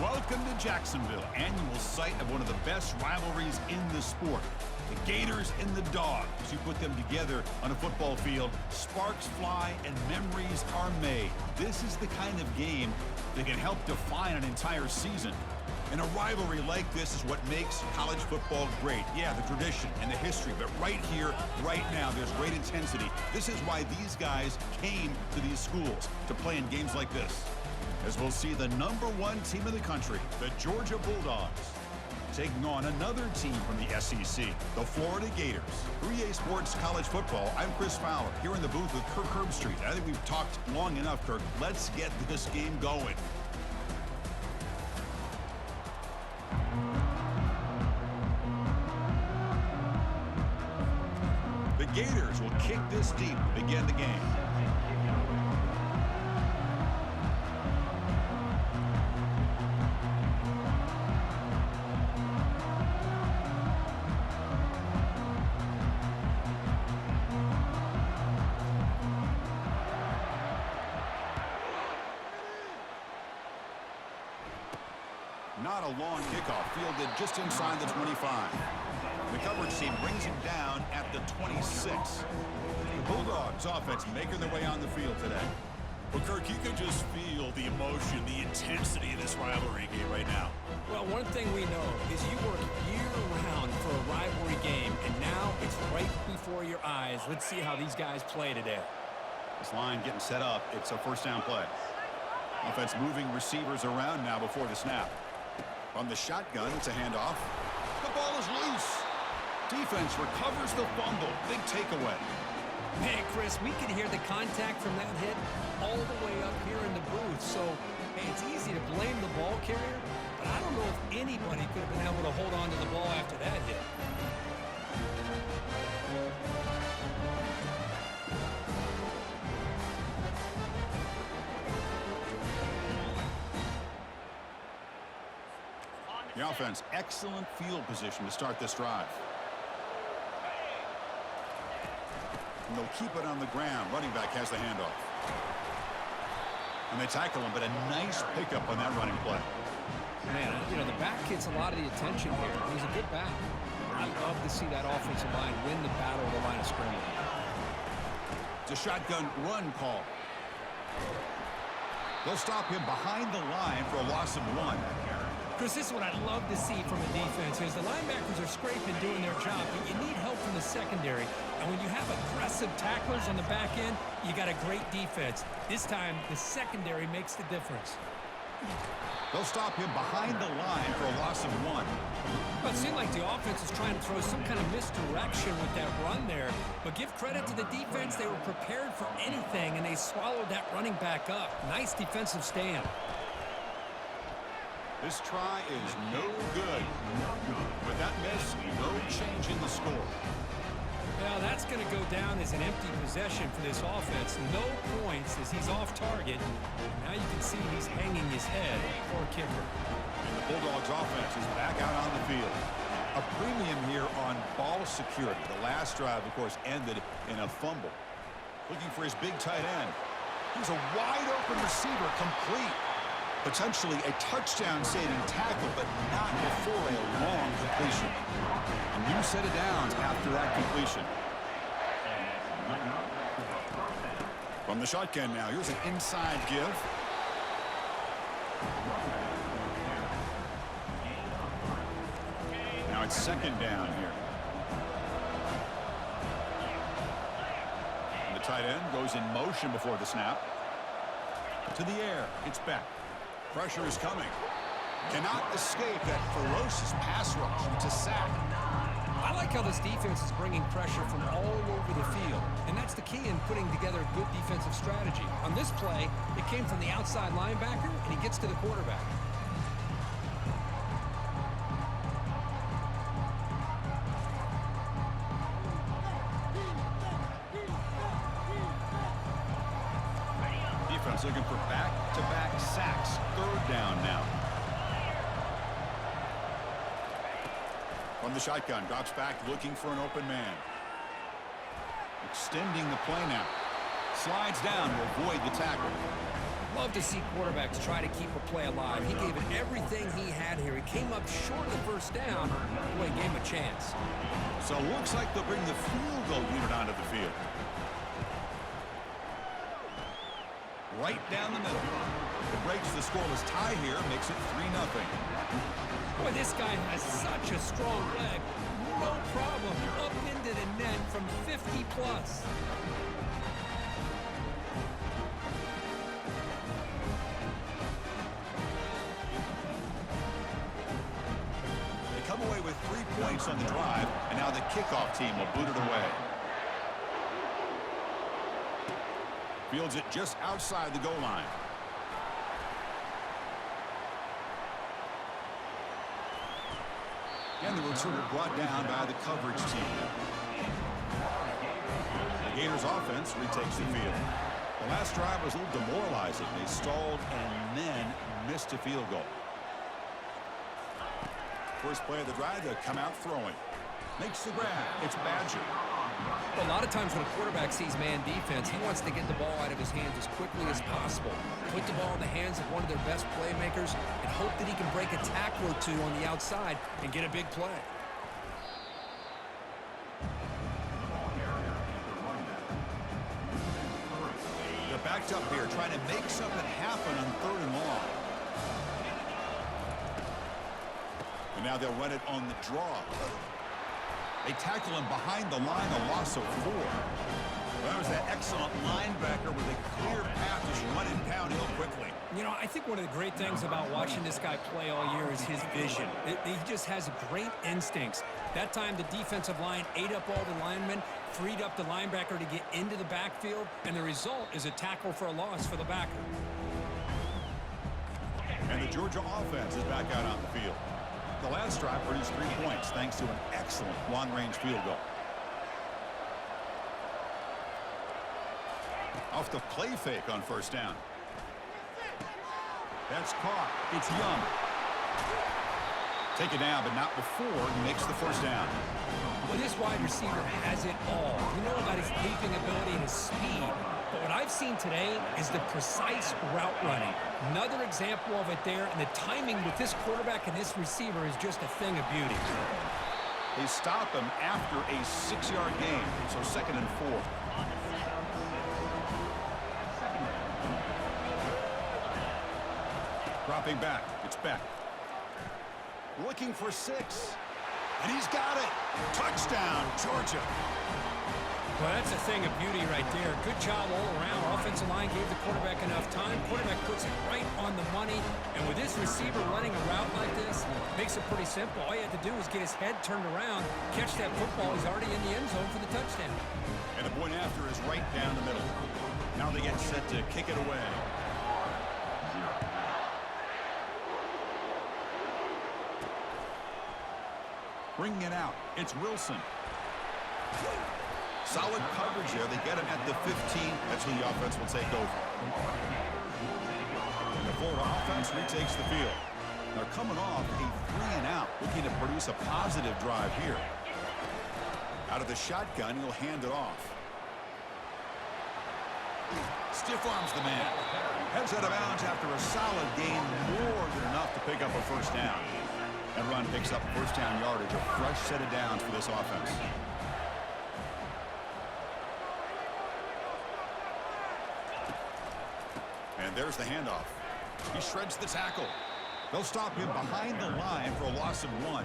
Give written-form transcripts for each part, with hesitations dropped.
Welcome to Jacksonville, annual site of one of the best rivalries in the sport. The Gators and the Dogs. You put them together on a football field, sparks fly and memories are made. This is the kind of game that can help define an entire season. And a rivalry like this is what makes college football great. Yeah, the tradition and the history, but right here, right now, there's great intensity. This is why these guys came to these schools, to play in games like this. As we'll see the #1 team in the country, the Georgia Bulldogs, taking on another team from the SEC, the Florida Gators. 3A Sports College Football, I'm Chris Fowler, here in the booth with Kirk Herbstreit. I think we've talked long enough, Kirk. Let's get this game going. The Gators will kick this deep to begin the game. Not a long kickoff, fielded just inside the 25. The coverage team brings him down at the 26. The Bulldogs offense making their way on the field today. Well, Kirk, you can just feel the emotion, the intensity of this rivalry game right now. Well, one thing we know is you work year-round for a rivalry game, and now it's right before your eyes. Let's see how these guys play today. This line getting set up. It's a first down play. Offense moving receivers around now before the snap. From the shotgun, it's a handoff. The ball is loose. Defense recovers the fumble. Big takeaway. Man, Chris, we could hear the contact from that hit all the way up here in the booth. So, hey, it's easy to blame the ball carrier, but I don't know if anybody could have been able to hold on to the ball after that hit. The offense, excellent field position to start this drive. And they'll keep it on the ground. Running back has the handoff. And they tackle him, but a nice pickup on that running play. Man, you know, the back gets a lot of the attention here. He's a good back. I love to see that offensive line win the battle of the line of scrimmage. It's a shotgun run call. They'll stop him behind the line for a loss of 1. Chris, this is what I love to see from a defense is the linebackers are scraping, doing their job, but you need help from the secondary. And when you have aggressive tacklers on the back end, you got a great defense. This time, the secondary makes the difference. They'll stop him behind the line for a loss of 1. Well, it seemed like the offense is trying to throw some kind of misdirection with that run there. But give credit to the defense. They were prepared for anything, and they swallowed that running back up. Nice defensive stand. This try is no good. With that miss, no change in the score. Well, that's going to go down as an empty possession for this offense. No points as he's off target. Now you can see he's hanging his head. Poor kicker. And the Bulldogs offense is back out on the field. A premium here on ball security. The last drive, of course, ended in a fumble. Looking for his big tight end. He's a wide open receiver, complete. Potentially a touchdown-saving tackle, but not before a long completion. A new set of downs after that completion. From the shotgun now, here's an inside give. Now it's second down here. And the tight end goes in motion before the snap. To the air, it's back. Pressure is coming. Cannot escape that ferocious pass rush. It's a sack. I like how this defense is bringing pressure from all over the field. And that's the key in putting together a good defensive strategy. On this play, it came from the outside linebacker, and he gets to the quarterback. Defense looking for back-to-back sacks. Third down now. From the shotgun, drops back looking for an open man. Extending the play now. Slides down to avoid the tackle. Love to see quarterbacks try to keep a play alive. He gave it everything he had here. He came up short of the first down. Boy, he gave him a chance. So it looks like they'll bring the field goal unit onto the field. Right down the middle. It breaks the scoreless tie here, makes it 3-0. Boy, this guy has such a strong leg. No problem. Up into the net from 50 plus. They come away with 3 points on the drive, and now the kickoff team will boot it away. Fields it just outside the goal line. And the returner brought down by the coverage team. The Gators offense retakes the field. The last drive was a little demoralizing. They stalled and then missed a field goal. First play of the drive, they'll come out throwing. Makes the grab. It's Badger. Well, a lot of times when a quarterback sees man defense, he wants to get the ball out of his hands as quickly as possible. Put the ball in the hands of one of their best playmakers and hope that he can break a tackle or two on the outside and get a big play. They're backed up here trying to make something happen on 3rd and long. And now they'll run it on the draw. They tackle him behind the line, a loss of 4. That was an excellent linebacker with a clear path just running downhill quickly. You know, I think one of the great things about watching this guy play all year is his vision. He just has great instincts. That time the defensive line ate up all the linemen, freed up the linebacker to get into the backfield, and the result is a tackle for a loss for the backer. And the Georgia offense is back out on the field. The last drive produced 3 points thanks to an excellent long-range field goal. Off the play fake on 1st down. That's caught. It's Young. Take it down, but not before he makes the 1st down. Well, this wide receiver has it all. You know about his leaping ability and his speed. But what I've seen today is the precise route running. Another example of it there, and the timing with this quarterback and this receiver is just a thing of beauty. They stop him after a 6-yard gain, so 2nd and 4. Dropping back, it's Beck. Looking for 6. And he's got it. Touchdown, Georgia. Well, that's a thing of beauty right there. Good job all around. Offensive line gave the quarterback enough time. Quarterback puts it right on the money. And with this receiver running a route like this, makes it pretty simple. All you have to do is get his head turned around, catch that football. He's already in the end zone for the touchdown. And the point after is right down the middle. Now they get set to kick it away. Bringing it out, it's Wilson. Solid coverage there. They get him at the 15. That's who the offense will take over. And the Florida offense retakes the field. They're coming off a 3-and-out, looking to produce a positive drive here. Out of the shotgun, he'll hand it off. Stiff arms the man. Heads out of bounds after a solid gain, more than enough to pick up a 1st down. That run picks up 1st down yardage, a fresh set of downs for this offense. And there's the handoff. He shreds the tackle. They'll stop him behind the line for a loss of 1.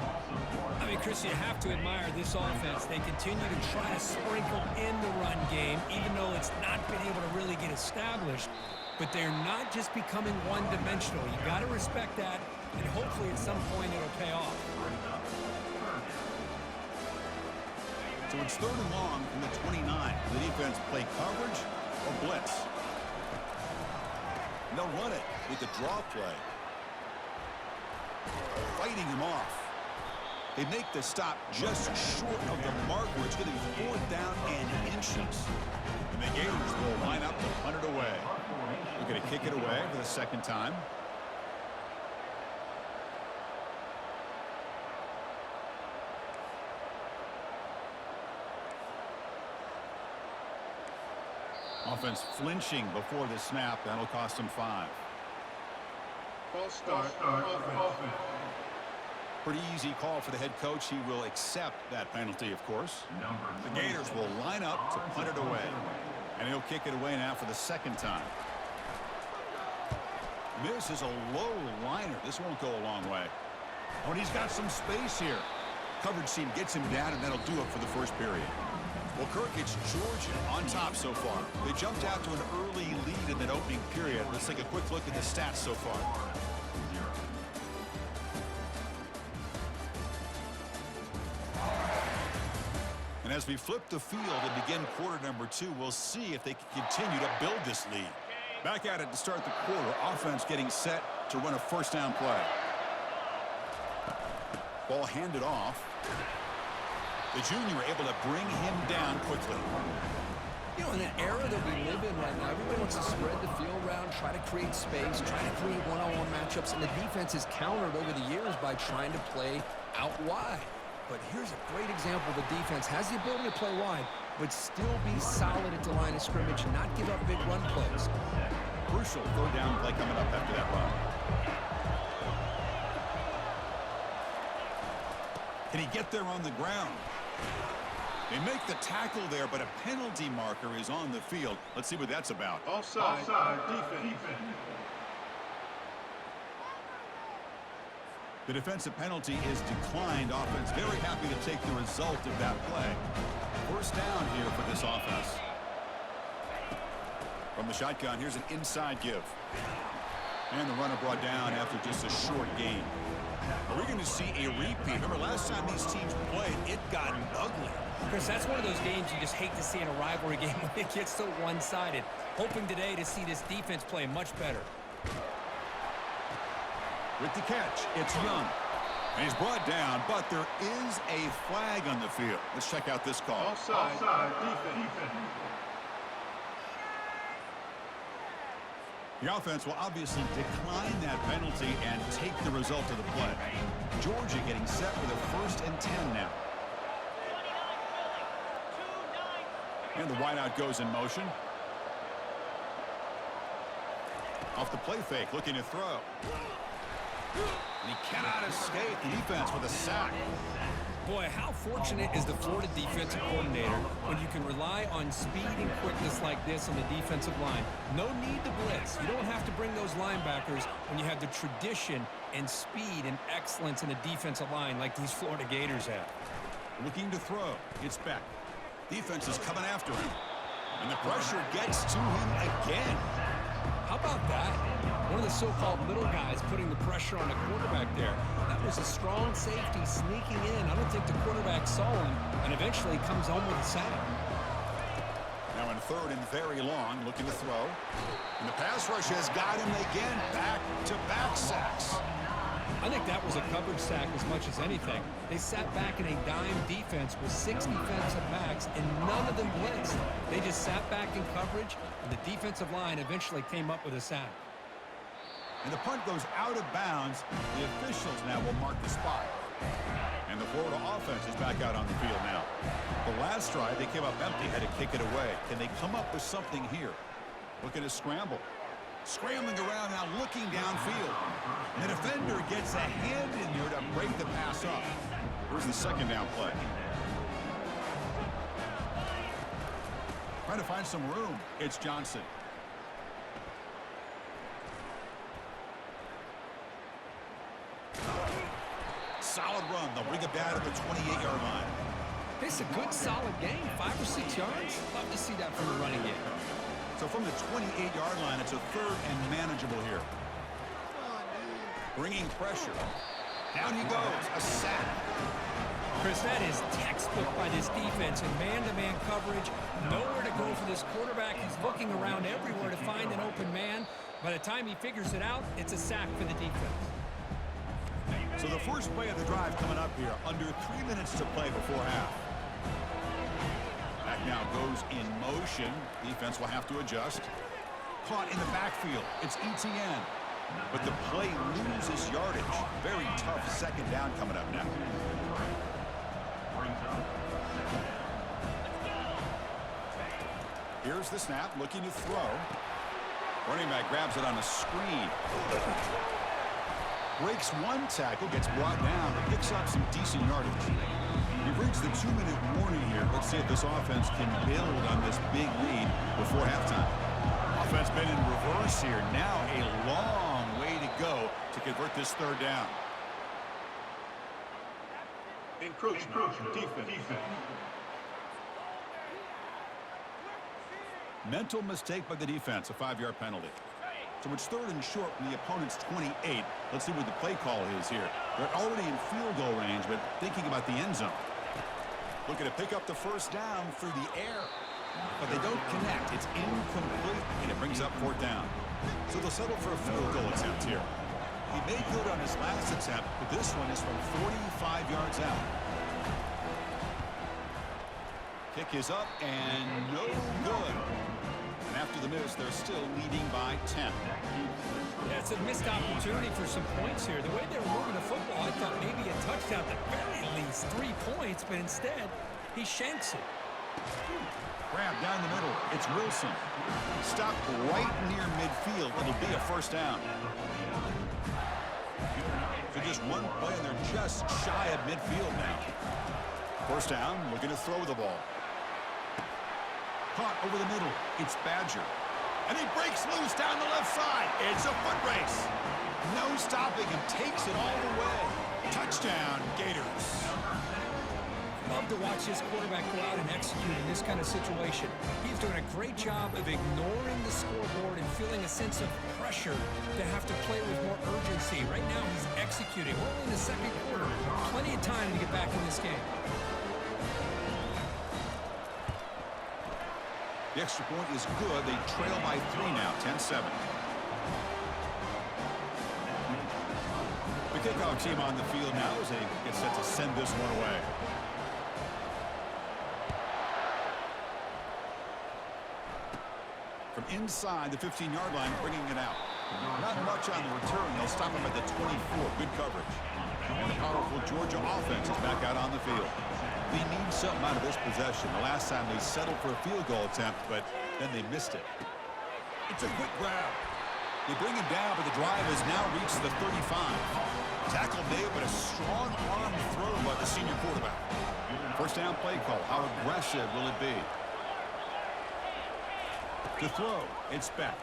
I mean, Chris, you have to admire this offense. They continue to try to sprinkle in the run game, even though it's not been able to really get established. But they're not just becoming one-dimensional. You got to respect that, and hopefully at some point it'll pay off. So it's 3rd and long from the 29. The defense play coverage or blitz. And they'll run it with the draw play. Fighting him off. They make the stop just short of the mark where it's going to be 4th down and inches. And the Gators will line up to punt it away. They're going to kick it away for the 2nd time. Offense flinching before the snap. That'll cost him 5. False start. Offense. Pretty easy call for the head coach. He will accept that penalty, of course. The Gators will line up to punt it away. And he'll kick it away now for the second time. This is a low liner. This won't go a long way. Oh, and he's got some space here. Coverage team gets him down, and that'll do it for the first period. Well, Kirk, it's Georgia on top so far. They jumped out to an early lead in that opening period. Let's take a quick look at the stats so far. And as we flip the field and begin quarter number 2, we'll see if they can continue to build this lead. Back at it to start the quarter. Offense getting set to run a first down play. Ball handed off. The junior able to bring him down quickly. You know, in the era that we live in right now, everybody wants to spread the field around, try to create space, try to create one-on-one matchups, and the defense is countered over the years by trying to play out wide. But here's a great example. The defense has the ability to play wide, but still be solid at the line of scrimmage and not give up big run plays. Crucial third down play coming up after that run. Can he get there on the ground? They make the tackle there, but a penalty marker is on the field. Let's see what that's about. Offside. Defense. The defensive penalty is declined. Offense very happy to take the result of that play. First down here for this offense. From the shotgun, here's an inside give. And the runner brought down after just a short gain. Are we going to see a repeat? Remember, last time these teams played, it got ugly. Chris, that's one of those games you just hate to see in a rivalry game when it gets so one-sided. Hoping today to see this defense play much better. With the catch, it's Young. And he's brought down, but there is a flag on the field. Let's check out this call. Offside. Defense. The offense will obviously decline that penalty and take the result of the play. Georgia getting set for the 1st and 10 now. And the wideout goes in motion. Off the play fake, looking to throw. And he cannot escape the defense with a sack. Boy, how fortunate is the Florida defensive coordinator when you can rely on speed and quickness like this on the defensive line. No need to blitz. You don't have to bring those linebackers when you have the tradition and speed and excellence in the defensive line like these Florida Gators have. Looking to throw. It's Beck. Defense is coming after him. And the pressure gets to him again. How about that? One of the so-called little guys putting the pressure on the quarterback there. That was a strong safety sneaking in. I don't think the quarterback saw him, and eventually comes home with a sack. Now in 3rd and very long, looking to throw. And the pass rush has got him again. Back-to-back sacks. I think that was a coverage sack as much as anything. They sat back in a dime defense with 6 defensive backs, and none of them blitzed. They just sat back in coverage, and the defensive line eventually came up with a sack. And the punt goes out of bounds. The officials now will mark the spot. And the Florida offense is back out on the field now. The last drive, they came up empty, had to kick it away. Can they come up with something here? Looking to scramble. Scrambling around now, looking downfield. And the defender gets a hand in here to break the pass up. Here's the second down play. Trying to find some room. It's Johnson. Solid run. They'll bring it down to the 28-yard line. It's a good, solid game. 5 or 6 yards. Love to see that from the running game. So from the 28-yard line, it's a 3rd and manageable here. Bringing pressure. Down he goes. A sack. Chris, that is textbook by this defense in man-to-man coverage. Nowhere to go for this quarterback. He's looking around everywhere to find an open man. By the time he figures it out, it's a sack for the defense. So the first play of the drive coming up here. Under 3 minutes to play before half. Back now goes in motion. Defense will have to adjust. Caught in the backfield. It's ETN. But the play loses yardage. Very tough second down coming up now. Here's the snap, looking to throw. Running back grabs it on a screen. Breaks one tackle, gets brought down, but picks up some decent yardage. We've reached the 2-minute warning here. Let's see if this offense can build on this big lead before halftime. Offense been in reverse here. Now a long way to go to convert this third down. Encroachment. Defense. Mental mistake by the defense, a 5-yard penalty. So it's third and short from the opponent's 28. Let's see what the play call is here. They're already in field goal range, but thinking about the end zone. Looking to pick up the first down through the air. But they don't connect. It's incomplete, and it brings up fourth down. So they'll settle for a field goal attempt here. He made good on his last attempt, but this one is from 45 yards out. Kick is up and no good. And after the miss, they're still leading by 10. Yeah, it's a missed opportunity for some points here. The way they were moving the football, I thought maybe a touchdown, at the very least 3 points, but instead, he shanks it. Grab down the middle. It's Wilson. Stopped right near midfield. It'll be a first down. So just one play, and they're just shy of midfield now. First down, looking to throw the ball. Caught over the middle. It's Badger. And he breaks loose down the left side. It's a foot race. No stopping him. Takes it all the way. Touchdown, Gators. Love to watch his quarterback go out and execute in this kind of situation. He's doing a great job of ignoring the scoreboard and feeling a sense of pressure to have to play with more urgency. Right now, he's executing. We're only in the second quarter. Plenty of time to get back in this game. The extra point is good. They trail by 3 now, 10-7. The kickoff team on the field now as they get set to send this one away. From inside the 15-yard line, bringing it out. Not much on the return. They'll stop him at the 24. Good coverage. And the powerful Georgia offense is back out on the field. They need something out of this possession. The last time they settled for a field goal attempt, but then they missed it. It's a quick grab. They bring him down, but the drive has now reached the 35. Tackle made, but a strong arm throw by the senior quarterback. First down play call. How aggressive will it be? To throw, it's back.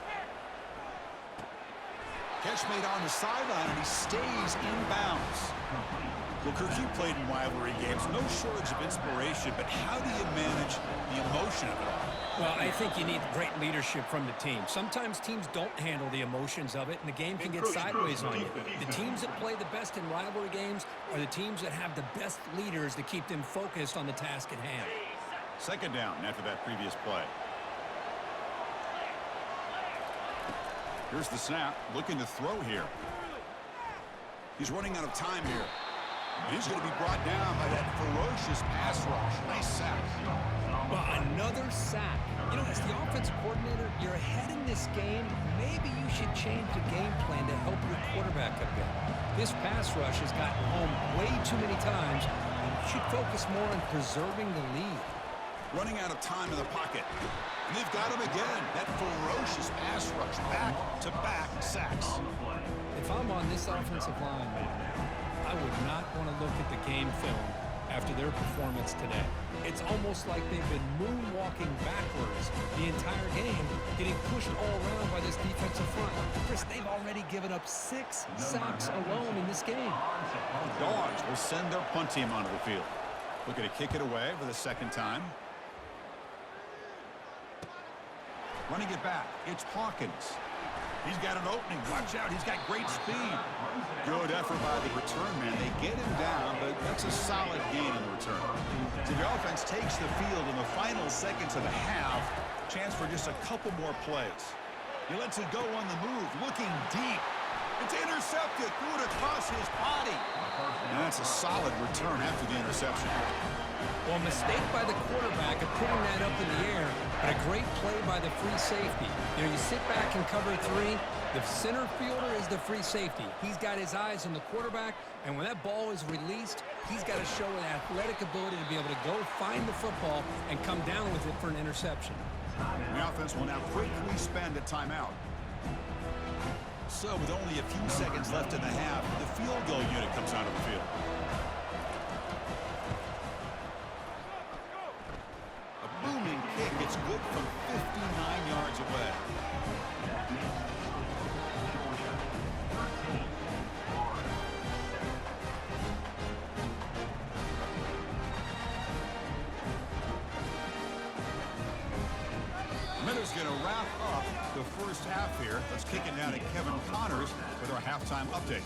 Catch made on the sideline, and he stays in bounds. Well, Kirk, you played in rivalry games. No shortage of inspiration, but how do you manage the emotion of it all? Well, I think you need great leadership from the team. Sometimes teams don't handle the emotions of it, and the game can get sideways on you. The teams that play the best in rivalry games are the teams that have the best leaders to keep them focused on the task at hand. Second down after that previous play. Here's the snap, looking to throw here. He's running out of time here. He's going to be brought down by that ferocious pass rush. Nice sack. Well, another sack. You know, as the offensive coordinator, you're ahead in this game. Maybe you should change the game plan to help your quarterback a bit. This pass rush has gotten home way too many times, and you should focus more on preserving the lead. Running out of time in the pocket. And they've got him again. That ferocious pass rush. Back-to-back sacks. If I'm on this offensive line, I would not want to look at the game film after their performance today. It's almost like they've been moonwalking backwards the entire game, getting pushed all around by this defensive front. Chris, they've already given up 6 sacks alone in this game. The Dogs will send their punt team onto the field. Looking to kick it away for the second time. Running it back, it's Hawkins. He's got an opening. Watch out, he's got great speed. Good effort by the return man. They get him down, but that's a solid gain in the return. So the offense takes the field in the final seconds of the half. Chance for just a couple more plays. He lets it go on the move, looking deep. It's intercepted, threw it across his body. And that's a solid return after the interception. Well, a mistake by the quarterback of putting that up in the air, but a great play by the free safety. You know, you sit back and cover 3. The center fielder is the free safety. He's got his eyes on the quarterback, and when that ball is released, he's got to show an athletic ability to be able to go find the football and come down with it for an interception. The offense will now quickly spend a timeout. So with only a few seconds left in the half, the field goal unit comes out of the field. A booming kick. It's good from 59 yards away. Miller's going to wrap up the first half here. Let's kick it down to Kevin Connors with our halftime update.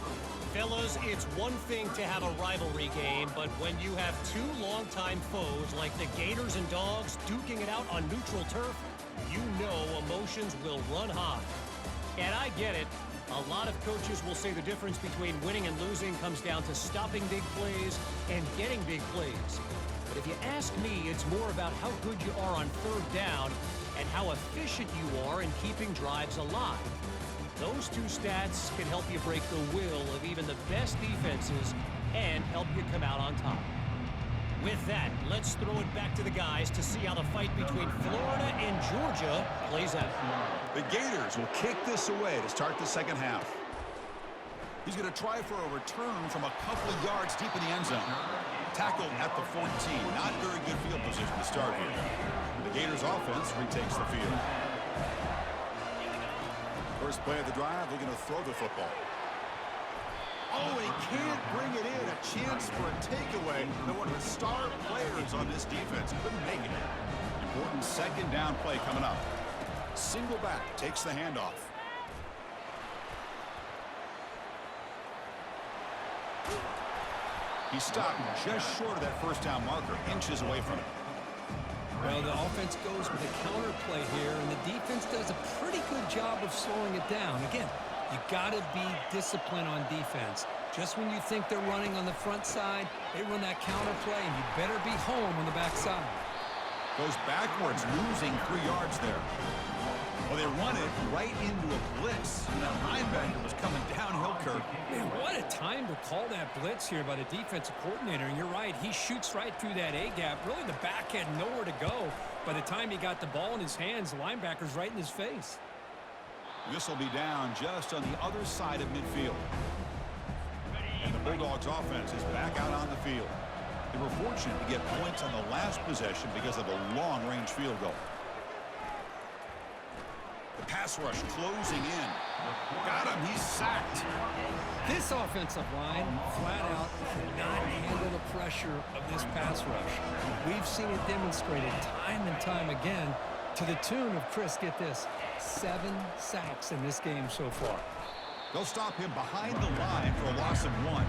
Fellas, it's one thing to have a rivalry game, but when you have two longtime foes like the Gators and Dogs duking it out on neutral turf, you know emotions will run high. And I get it. A lot of coaches will say the difference between winning and losing comes down to stopping big plays and getting big plays. But if you ask me, it's more about how good you are on third down and how efficient you are in keeping drives alive. Those two stats can help you break the will of even the best defenses and help you come out on top. With that, let's throw it back to the guys to see how the fight between Florida and Georgia plays out. The Gators will kick this away to start the second half. He's going to try for a return from a couple of yards deep in the end zone. Tackled at the 14. Not very good field position to start here. The Gators offense retakes the field. First play of the drive, they're going to throw the football. Oh, he can't bring it in. A chance for a takeaway. But one of the star players on this defense couldn't make it. Important second down play coming up. Single back takes the handoff. He stopped just short of that first down marker, inches away from it. Well, the offense goes with a counter play here, and the defense does a pretty good job of slowing it down. Again, you got to be disciplined on defense. Just when you think they're running on the front side, they run that counter play, and you better be home on the backside. Goes backwards, losing 3 yards there. Well, they run it right into a blitz. And that linebacker was coming downhill, Kirk. Man, what a time to call that blitz here by the defensive coordinator. And you're right, he shoots right through that A-gap. Really, the back had nowhere to go. By the time he got the ball in his hands, the linebacker's right in his face. This will be down just on the other side of midfield. And the Bulldogs offense is back out on the field. They were fortunate to get points on the last possession because of a long-range field goal. The pass rush closing in. Got him. He's sacked. This offensive line, flat out, cannot handle the pressure of this pass rush. We've seen it demonstrated time and time again to the tune of, Chris, get this, 7 sacks in this game so far. They'll stop him behind the line for a loss of 1.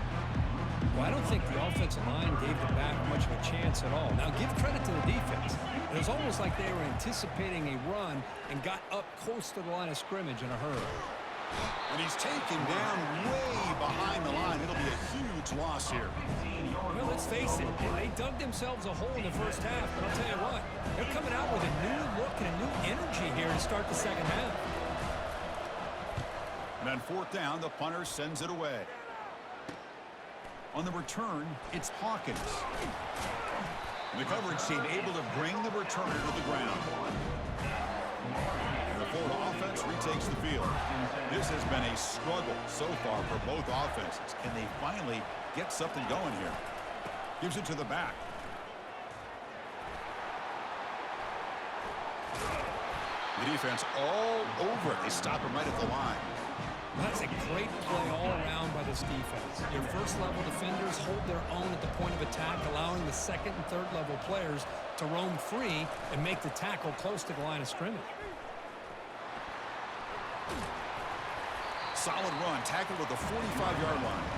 Well, I don't think the offensive line gave the back much of a chance at all. Now, give credit to the defense. It was almost like they were anticipating a run and got up close to the line of scrimmage in a hurry. And he's taken down way behind the line. It'll be a huge loss here. Well, let's face it, they dug themselves a hole in the first half. But I'll tell you what, they're coming out with a new look and a new energy here to start the second half. And on fourth down, the punter sends it away. On the return, it's Hawkins. The coverage team able to bring the returner to the ground. And the Florida offense retakes the field. This has been a struggle so far for both offenses. Can they finally get something going here? Gives it to the back. The defense all over it. They stop him right at the line. That's a great play all around by this defense. Your first-level defenders hold their own at the point of attack, allowing the second and third-level players to roam free and make the tackle close to the line of scrimmage. Solid run, tackled at the 45-yard line.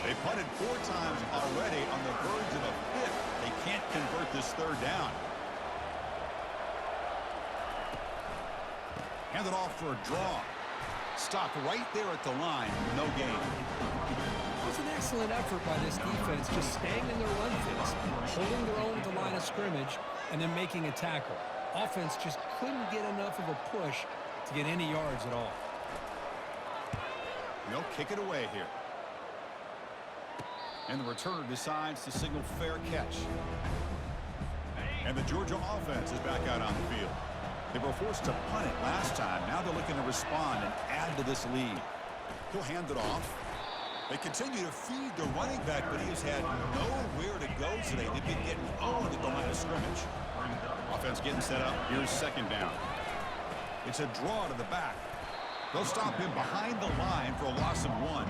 They punted 4 times already on the verge of a 5th. They can't convert this third down. Handed off for a draw. Stopped right there at the line. No gain. It was an excellent effort by this defense, just staying in their run fits, holding their own at the line of scrimmage, and then making a tackle. Offense just couldn't get enough of a push to get any yards at all. They'll kick it away here. And the returner decides to signal fair catch. And the Georgia offense is back out on the field. They were forced to punt it last time. Now they're looking to respond and add to this lead. He'll hand it off. They continue to feed the running back, but he has had nowhere to go today. They've been getting owned at the line of scrimmage. Offense getting set up. Here's second down. It's a draw to the back. They'll stop him behind the line for a loss of 1.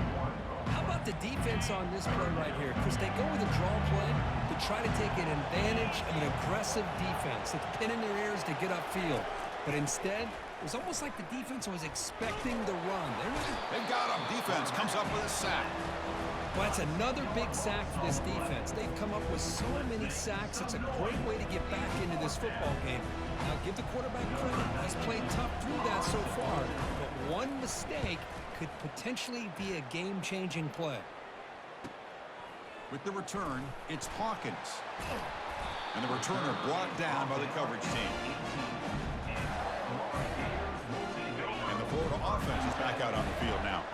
How about the defense on this play right here? Because they go with a draw play to try to take an advantage of an aggressive defense that's pinning their ears to get upfield. But instead, it was almost like the defense was expecting the run. They've got him. Defense comes up with a sack. Well, that's another big sack for this defense. They've come up with so many sacks. It's a great way to get back into this football game. Now, give the quarterback credit. He's played tough through that so far. But one mistake could potentially be a game-changing play. With the return, it's Hawkins. And the returner brought down by the coverage team. And the Florida offense is back out on the field now.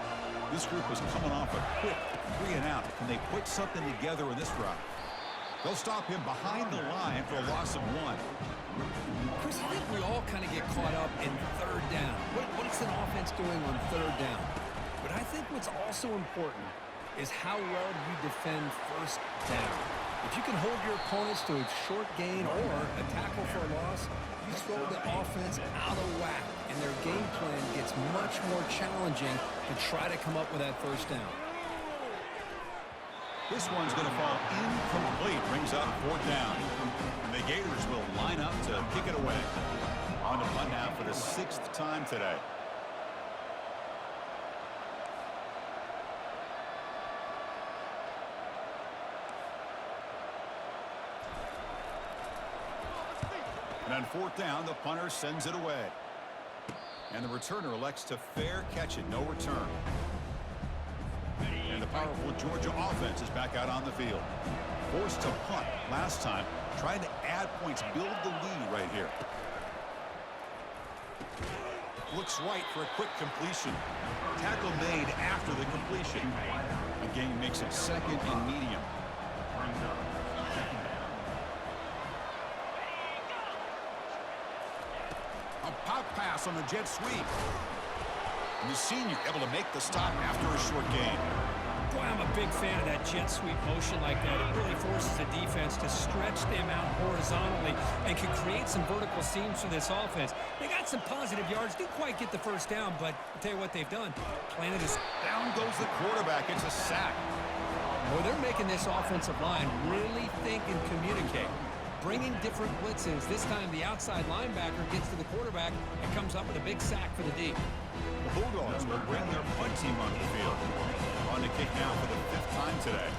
This group is coming off a quick 3-and-out. Can they put something together in this drive? They'll stop him behind the line for a loss of 1. Chris, I think we all kind of get caught up in third down. What's an offense doing on third down? But I think what's also important is how well you defend first down. If you can hold your opponents to a short gain or a tackle for a loss, you throw the offense out of whack, and their game plan gets much more challenging to try to come up with that first down. This one's going to fall incomplete. Brings up 4th down. And the Gators will line up to kick it away. On the punt now for the 6th time today. And on 4th down, the punter sends it away. And the returner elects to fair catch it. No return. And the powerful Georgia offense is back out on the field. Forced to punt last time. Trying to add points, build the lead right here. Looks right for a quick completion. Tackle made after the completion. The game makes it 2nd and medium. A pop pass on the jet sweep. And the senior able to make the stop after a short gain. Boy, I'm a big fan of that jet sweep motion like that. It really forces the defense to stretch them out horizontally and can create some vertical seams for this offense. They got some positive yards. Didn't quite get the first down, but I'll tell you what they've done. Planted his... Down goes the quarterback. It's a sack. Boy, they're making this offensive line really think and communicate. Bringing different blitzes. This time the outside linebacker gets to the quarterback and comes up with a big sack for the D. The Bulldogs will bring their punt team onto the field. On the kick now for the 5th time today.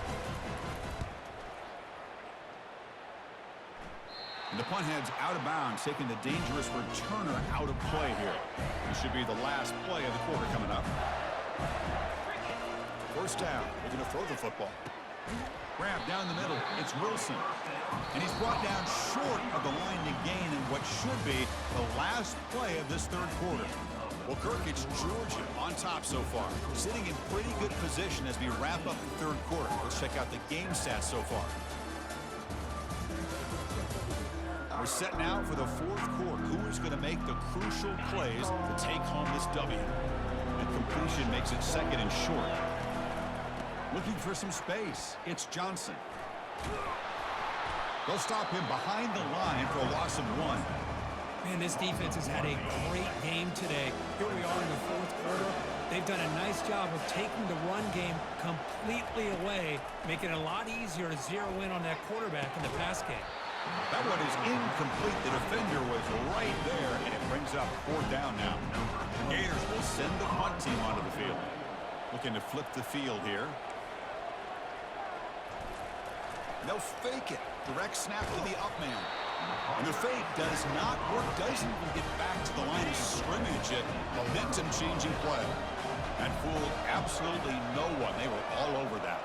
And the punt heads out of bounds, taking the dangerous returner out of play here. This should be the last play of the quarter coming up. 1st down. They're going to throw the football. Grab down the middle. It's Wilson. And he's brought down short of the line to gain in what should be the last play of this 3rd quarter. Well, Kirk, it's Georgia on top so far. Sitting in pretty good position as we wrap up the 3rd quarter. Let's check out the game stats so far. We're set now for the 4th quarter. Who is going to make the crucial plays to take home this W? And completion makes it 2nd and short. Looking for some space. It's Johnson. They'll stop him behind the line for a loss of 1. Man, this defense has had a great game today. Here we are in the 4th quarter. They've done a nice job of taking the run game completely away, making it a lot easier to zero in on that quarterback in the pass game. That one is incomplete. The defender was right there, and it brings up 4th down now. The Gators will send the punt team onto the field. Looking to flip the field here. They'll fake it. Direct snap to the up man. And the fake does not work. Doesn't even get back to the line of scrimmage. A momentum-changing play. And fooled absolutely no one. They were all over that.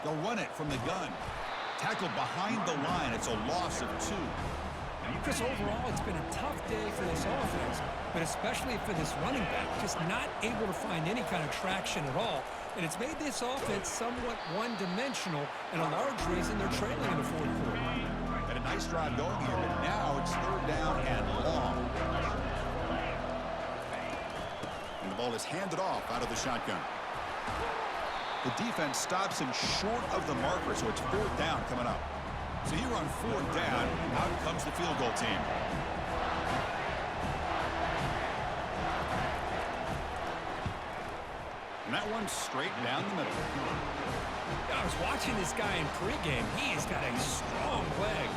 They'll run it from the gun. Tackled behind the line. It's a loss of 2. Chris, overall, it's been a tough day for this offense, but especially for this running back, just not able to find any kind of traction at all. And it's made this offense somewhat one-dimensional, and a large reason they're trailing in the fourth quarter. Had a nice drive going here, but now it's third down and long. And the ball is handed off out of the shotgun. The defense stops him short of the marker, so it's fourth down coming up. So here on fourth down, out comes the field goal team. And that one's straight down the middle. I was watching this guy in pregame. He's got a strong leg.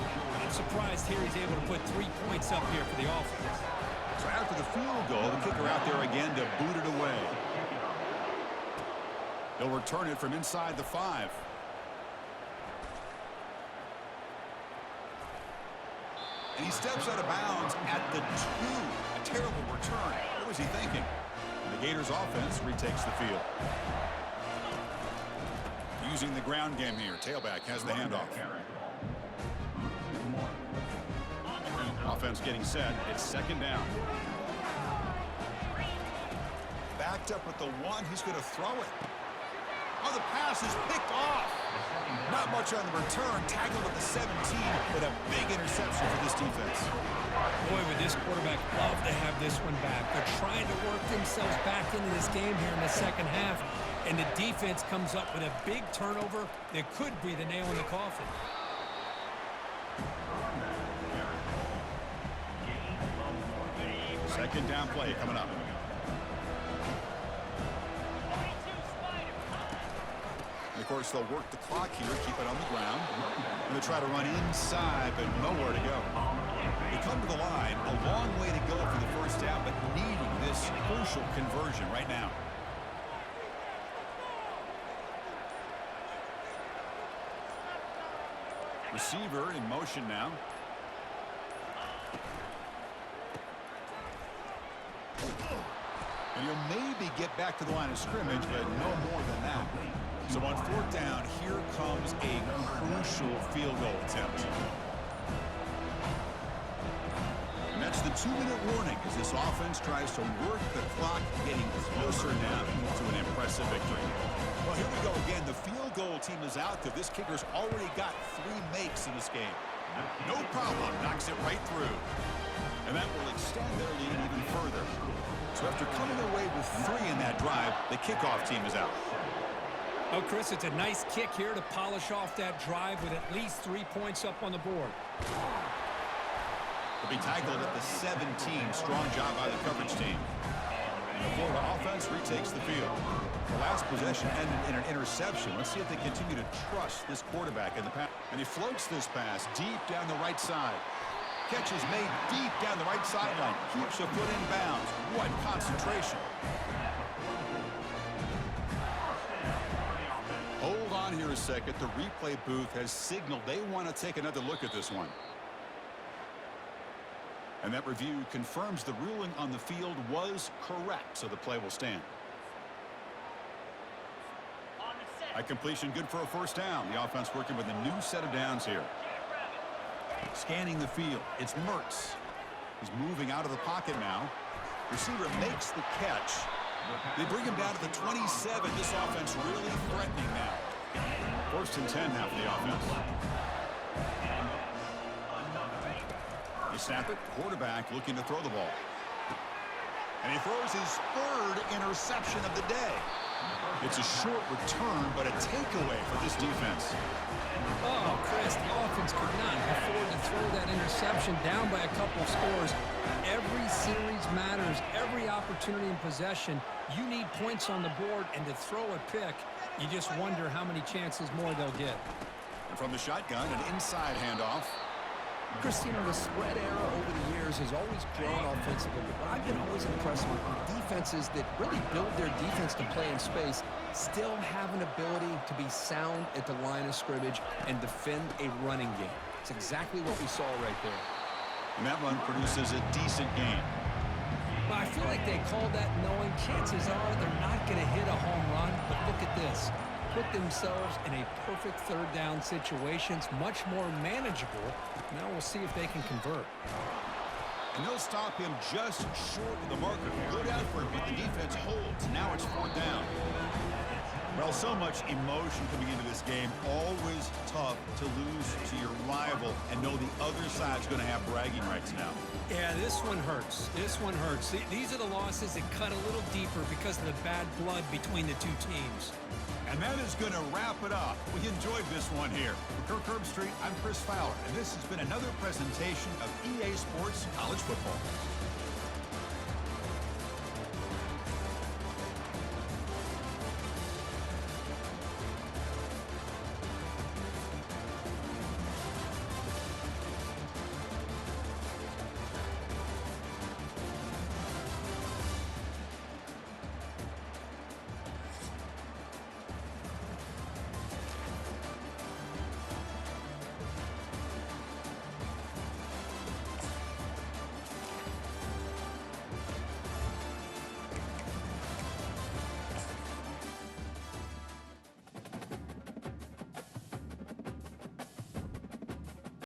I'm surprised here he's able to put 3 points up here for the offense. So after the field goal, the kicker out there again to boot it away. He'll return it from inside the 5. And he steps out of bounds at the 2. A terrible return. What was he thinking? And the Gators offense retakes the field. Using the ground game here. Tailback has the handoff. Offense getting set. It's second down. Backed up at the 1. He's going to throw it. Oh, the pass is picked off. Not much on the return. Tackled at the 17, but a big interception for this defense. Boy, would this quarterback love to have this one back. They're trying to work themselves back into this game here in the second half, and the defense comes up with a big turnover that could be the nail in the coffin. Second down play coming up. And of course, they'll work the clock here, keep it on the ground. And they'll try to run inside, but nowhere to go. They come to the line, a long way to go for the first down, but needing this crucial conversion right now. Receiver in motion now. And he'll maybe get back to the line of scrimmage, but no more than that. So on fourth down, here comes a crucial field goal attempt. And that's the 2-minute warning as this offense tries to work the clock, getting closer now to an impressive victory. Well, here we go again. The field goal team is out there. This kicker's already got 3 makes in this game. No problem. Knocks it right through. And that will extend their lead even further. So after coming away with 3 in that drive, the kickoff team is out. Oh, Chris, it's a nice kick here to polish off that drive with at least 3 points up on the board. He'll be tackled at the 17. Strong job by the coverage team. And the Florida offense retakes the field. The last possession ended in an interception. Let's see if they continue to trust this quarterback in the pass. And he floats this pass deep down the right side. Catch is made deep down the right sideline. Keeps a foot in bounds. What concentration. Hold on here a second. The replay booth has signaled they want to take another look at this one. And that review confirms the ruling on the field was correct, so the play will stand. At completion, good for a first down. The offense working with a new set of downs here. Scanning the field, it's Mertz. He's moving out of the pocket now. Receiver makes the catch. They bring him down to the 27. This offense really threatening now. First and 10 now for the offense. They snap it. Quarterback looking to throw the ball. And he throws his 3rd interception of the day. It's a short return, but a takeaway for this defense. Oh, Chris, the offense could not afford to throw that interception down by a couple of scores. Every series matters. Every opportunity in possession, you need points on the board, and to throw a pick, you just wonder how many chances more they'll get. And from the shotgun, an inside handoff. Christina, the spread era over the years has always grown offensively, but I've been always impressed with defenses that really build their defense to play in space, still have an ability to be sound at the line of scrimmage and defend a running game. It's exactly what we saw right there. And that run produces a decent gain. Well, I feel like they called that knowing chances are they're not going to hit a home run, but look at this. Put themselves in a perfect third down situation. It's much more manageable. Now we'll see if they can convert. And they'll stop him just short of the marker. Good effort, but the defense holds. Now it's fourth down. Well, so much emotion coming into this game. Always tough to lose to your rival and know the other side's going to have bragging rights now. Yeah, this one hurts. This one hurts. These are the losses that cut a little deeper because of the bad blood between the two teams. And that is going to wrap it up. We enjoyed this one here. For Kirk Herbstreit, I'm Chris Fowler, and this has been another presentation of EA Sports College Football.